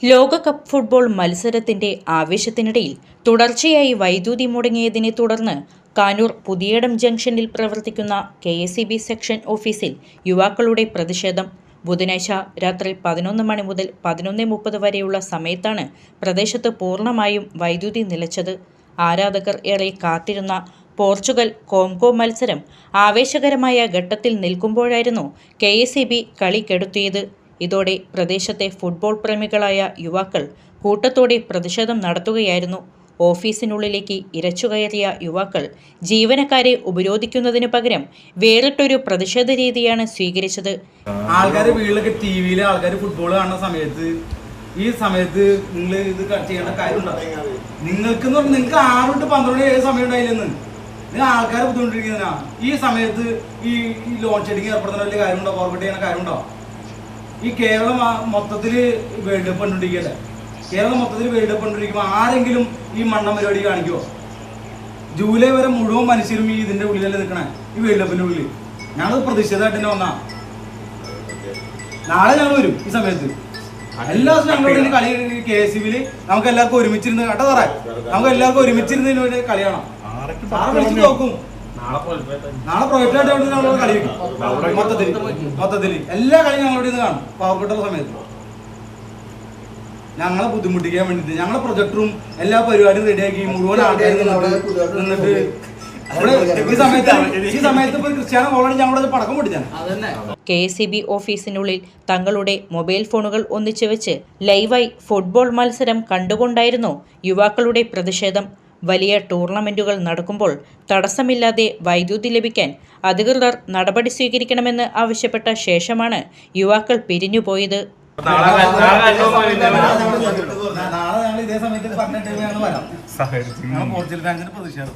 ലോകകപ്പ് ഫുട്ബോൾ മത്സരത്തിന്റെ ആവേശത്തിനിടയിൽ തുടർച്ചയായി വൈദ്യുതി മുടങ്ങിയതിനെ തുടർന്ന് കാനൂർ പുതിയടം ജംഗ്ഷനിൽ പ്രവർത്തിക്കുന്ന KSEB സെക്ഷൻ ഓഫീസിൽ യുവാക്കളുടെ പ്രതിഷേധം. ബുധനാഴ്ച രാത്രി 11 മണി മുതൽ 11:30 വരെയുള്ള സമയത്താണ് പ്രദേശത്ത് പൂർണ്ണമായും വൈദ്യുതി നിലച്ചത്. ആരാധകർ ഏറെ കാത്തിരുന്ന പോർച്ചുഗൽ കോങ്കോ മത്സരം ആവേശകരമായ ഘട്ടത്തിൽ നിൽക്കുമ്പോഴായിരുന്നു KSEB കളി കെടുത്തിയത്. ഇതോടെ പ്രദേശത്തെ ഫുട്ബോൾ പ്രേമികളായ യുവാക്കൾ കൂട്ടത്തോടെ പ്രതിഷേധം നടത്തുകയായിരുന്നു. ഓഫീസിനുള്ളിലേക്ക് ഇരച്ചുകയറിയ യുവാക്കൾ ജീവനക്കാരെ ഉപരോധിക്കുന്നതിനു പകരം വേറിട്ടൊരു പ്രതിഷേധ രീതിയാണ് സ്വീകരിച്ചത്. ആൾക്കാർ വീട്ടിലൊക്കെ TV-യിൽ ആൾക്കാർ ഫുട്ബോൾ കാണുന്ന സമയത്ത് ഈ സമയത്ത് നിങ്ങൾ ഇത് ചെയ്യേണ്ട കാര്യമുണ്ടോ? നിങ്ങൾക്ക് 6 to 12 ഏത് സമയം ഉണ്ടായില്ലെന്ന് നിങ്ങൾ ആൾക്കാരെ ബുദ്ധിമുട്ടിരിക്കുന്നതിനാ. ഈ സമയത്ത് ഈ ലോൺ ഷെഡിങ് ഏർപ്പെടുത്തുന്ന വലിയ കാര്യമുണ്ടോ? ഫോർവേഡ് ചെയ്യുന്ന കാര്യമുണ്ടോ? ഈ കേരളം മൊത്തത്തിൽ വേൾഡ് കപ്പ് കണ്ടുപിടിക്കല്ലേ? കേരളം മൊത്തത്തിൽ വേൾഡ് കപ്പ് കണ്ടുപിടിക്കുമ്പോൾ ആരെങ്കിലും ഈ മണ്ണം പരിപാടി കാണിക്കുമോ? ജൂലൈ വരെ മുഴുവൻ മനുഷ്യരും ഈ ഇതിന്റെ ഉള്ളിലല്ലേ നിൽക്കണേ, ഈ വേൾഡ് കപ്പിന്റെ ഉള്ളിൽ. ഞങ്ങൾ പ്രതിഷേധമായിട്ട് തന്നെ വന്നാ. നാളെ ഞങ്ങൾ വരും. ഈ സമയത്ത് എല്ലാ ദിവസവും ഞങ്ങളുടെ കളി KSEB-യിൽ നമുക്ക് എല്ലാവർക്കും ഒരുമിച്ചിരുന്ന് കേട്ടോ സാറേ, നമുക്ക് എല്ലാവർക്കും ഒരുമിച്ചിരുന്നതിന് കളി കാണാം. സാറ് വിളിച്ച് നോക്കും. നാളെ പ്രൊജക്റ്റായിട്ട് നമ്മൾ കളി വെക്കും. മൊത്തത്തിൽ എല്ലാ കളിയും ഞങ്ങളുടെ ഇത് കാണും. പാവപ്പെട്ട സമയത്ത് ഞങ്ങളെ ബുദ്ധിമുട്ടിക്കാൻ വേണ്ടിയിട്ട് ഞങ്ങളെ പ്രൊജക്ടറും എല്ലാ പരിപാടിയും റെഡിയാക്കി മുഴുവൻ ആൾക്കാർ നിന്നിട്ട് ഈ സമയത്ത് ക്രിസ്ത്യാനോ ഓൾറെഡി ഞങ്ങളുടെ പടക്കം പൊട്ടിച്ചാണ്. KSEB ഓഫീസിനുള്ളിൽ തങ്ങളുടെ മൊബൈൽ ഫോണുകൾ ഒന്നിച്ചു വെച്ച് ലൈവായി ഫുട്ബോൾ മത്സരം കണ്ടുകൊണ്ടായിരുന്നു യുവാക്കളുടെ പ്രതിഷേധം. വലിയ ടൂർണമെന്റുകൾ നടക്കുമ്പോൾ തടസ്സമില്ലാതെ വൈദ്യുതി ലഭിക്കാൻ അധികൃതർ നടപടി സ്വീകരിക്കണമെന്ന് ആവശ്യപ്പെട്ട ശേഷമാണ് യുവാക്കൾ പിരിഞ്ഞുപോയത്. നാളെ ഞങ്ങൾ ഇതേ സമയത്ത് പറഞ്ഞിട്ട് വരാം. പോർച്ചുഗൽ ഫാൻസിന് പ്രതിഷേധം.